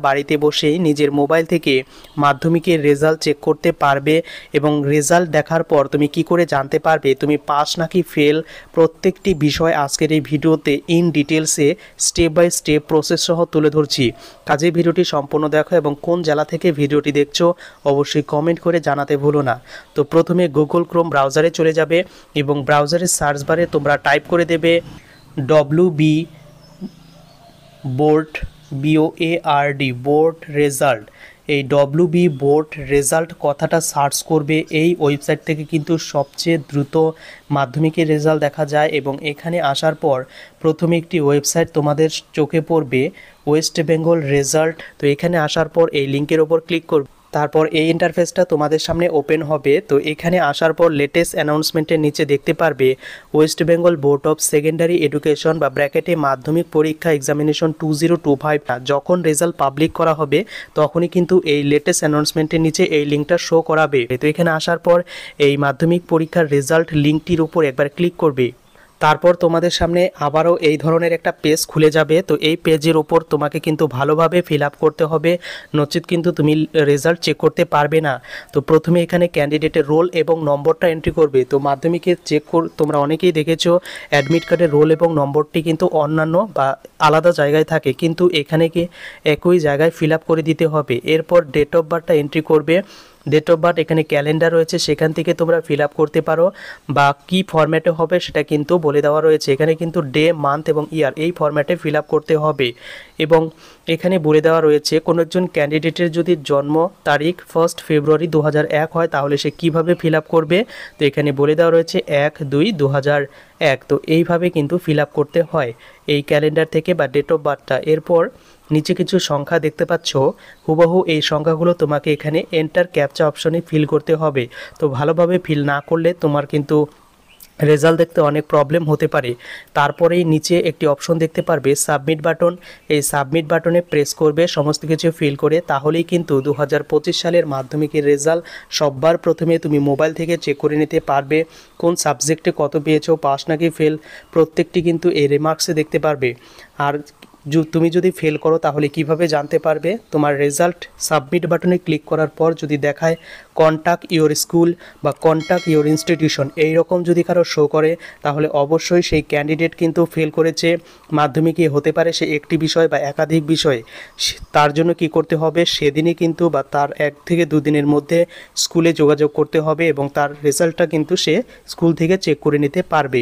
বাড়িতে বসেই নিজের মোবাইল থেকে মাধ্যমিকের রেজাল্ট চেক করতে পারবে এবং রেজাল্ট দেখার পর তুমি কি করে জানতে পারবে তুমি পাস নাকি ফেল, প্রত্যেকটি বিষয় আজকের এই ভিডিওতে ইন ডিটেলসে স্টেপ বাই স্টেপ প্রসেস সহ তুলে ধরছি। কাজে ভিডিওটি সম্পূর্ণ দেখো এবং কোন জেলা থেকে ভিডিওটি দেখছো অবশ্যই কমেন্ট করে জানাতে ভুলো না। তো প্রথমে গুগল ক্রোম ব্রাউজারে চলে যাবে এবং ব্রাউজারের সার্চ বারে তোমরা টাইপ করে দেবে WB board BOARD board result. এই WB বোর্ড রেজাল্ট কথাটা সার্চ করবে। এই ওয়েবসাইট থেকে কিন্তু সবচেয়ে দ্রুত মাধ্যমিকের রেজাল্ট দেখা যায় এবং এখানে আসার পর প্রথমে একটি ওয়েবসাইট তোমাদের চোখে পড়বে, ওয়েস্ট বেঙ্গল রেজাল্ট। তো এখানে আসার পর এই লিঙ্কের ওপর ক্লিক করবে, তারপর এই ইন্টারফেসটা তোমাদের সামনে ওপেন হবে। তো এখানে আসার পর লেটেস্ট অ্যানাউন্সমেন্টের নিচে দেখতে পারবে West Bengal board of secondary education বা ব্র্যাকেটে মাধ্যমিক পরীক্ষা এক্সামিনেশন 2025 যখন রেজাল্ট পাবলিক করা হবে তখনই কিন্তু এই লেটেস্ট অ্যানাউন্সমেন্টের নিচে এই লিঙ্কটা শো করাবে। তো এখানে আসার পর এই মাধ্যমিক পরীক্ষার রেজাল্ট লিঙ্কটির উপর একবার ক্লিক করবে। তারপর তোমাদের সামনে আবারও এই ধরনের একটা পেজ খুলে যাবে। তো এই পেজের ওপর তোমাকে কিন্তু ভালোভাবে ফিল আপ করতে হবে, নচেত কিন্তু তুমি রেজাল্ট চেক করতে পারবে না। তো প্রথমে এখানে ক্যান্ডিডেটের রোল এবং নম্বরটা এন্ট্রি করবে। তো মাধ্যমিকে তোমরা অনেকেই দেখেছো অ্যাডমিট কার্ডের রোল এবং নম্বরটি কিন্তু অন্যান্য বা আলাদা জায়গায় থাকে, কিন্তু এখানে কি একই জায়গায় ফিল আপ করে দিতে হবে। এরপর ডেট অফ বার্থটা এন্ট্রি করবে। ডেট অফ বার্থ এখানে ক্যালেন্ডার রয়েছে, সেখান থেকে তোমরা ফিল আপ করতে পারো বা কি ফরম্যাটে হবে সেটা কিন্তু বলে দেওয়া রয়েছে। এখানে কিন্তু ডে, মান্থ এবং ইয়ার এই ফরম্যাটে ফিল আপ করতে হবে এবং এখানে বলে দেওয়া রয়েছে কোনো একজন ক্যান্ডিডেটের যদি জন্ম তারিখ 1 ফেব্রুয়ারি 2001 হয় তাহলে সে কিভাবে ফিল আপ করবে। তো এখানে বলে দেওয়া রয়েছে 1/2/2001। তো এইভাবে কিন্তু ফিল আপ করতে হয় এই ক্যালেন্ডার থেকে বা ডেট অফ বার্থটা। এরপর নিচে কিছু সংখ্যা দেখতে পাচ্ছ, হুবহু এই সংখ্যাগুলো তোমাকে এখানে এন্টার ক্যাপচা অপশনে ফিল করতে হবে। তো ভালোভাবে ফিল না করলে তোমার কিন্তু রেজাল্ট দেখতে অনেক প্রবলেম হতে পারে। তারপরেই নিচে একটি অপশন দেখতে পারবে সাবমিট বাটন, এই সাবমিট বাটনে প্রেস করবে সমস্ত কিছু ফিল করে, তাহলেই কিন্তু 2025 সালের মাধ্যমিকের রেজাল্ট সববার প্রথমে তুমি মোবাইল থেকে চেক করে নিতে পারবে। কোন সাবজেক্টে কত পেয়েছো, পাস নাকি ফেল, প্রত্যেকটি কিন্তু এই রিমার্কসে দেখতে পারবে। আর তুমি যদি ফেল করো তাহলে কিভাবে জানতে পারবে, তোমার রেজাল্ট সাবমিট বাটনে ক্লিক করার পর যদি দেখায় কন্ট্যাক্ট ইওর স্কুল বা কন্ট্যাক্ট ইওর ইনস্টিটিউশন এই রকম যদি কারো শো করে তাহলে অবশ্যই সেই ক্যান্ডিডেট কিন্তু ফেল করেছে। মাধ্যমিকে হতে পারে সে একটি বিষয় বা একাধিক বিষয়, তার জন্য কি করতে হবে সেদিনই কিন্তু বা তার 1 থেকে 2 দিনের মধ্যে স্কুলে যোগাযোগ করতে হবে এবং তার রেজাল্টটা কিন্তু সে স্কুল থেকে চেক করে নিতে পারবে।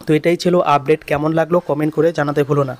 তো এটাই ছিল আপডেট। কেমন লাগলো কমেন্ট করে জানাতে ভুলো না।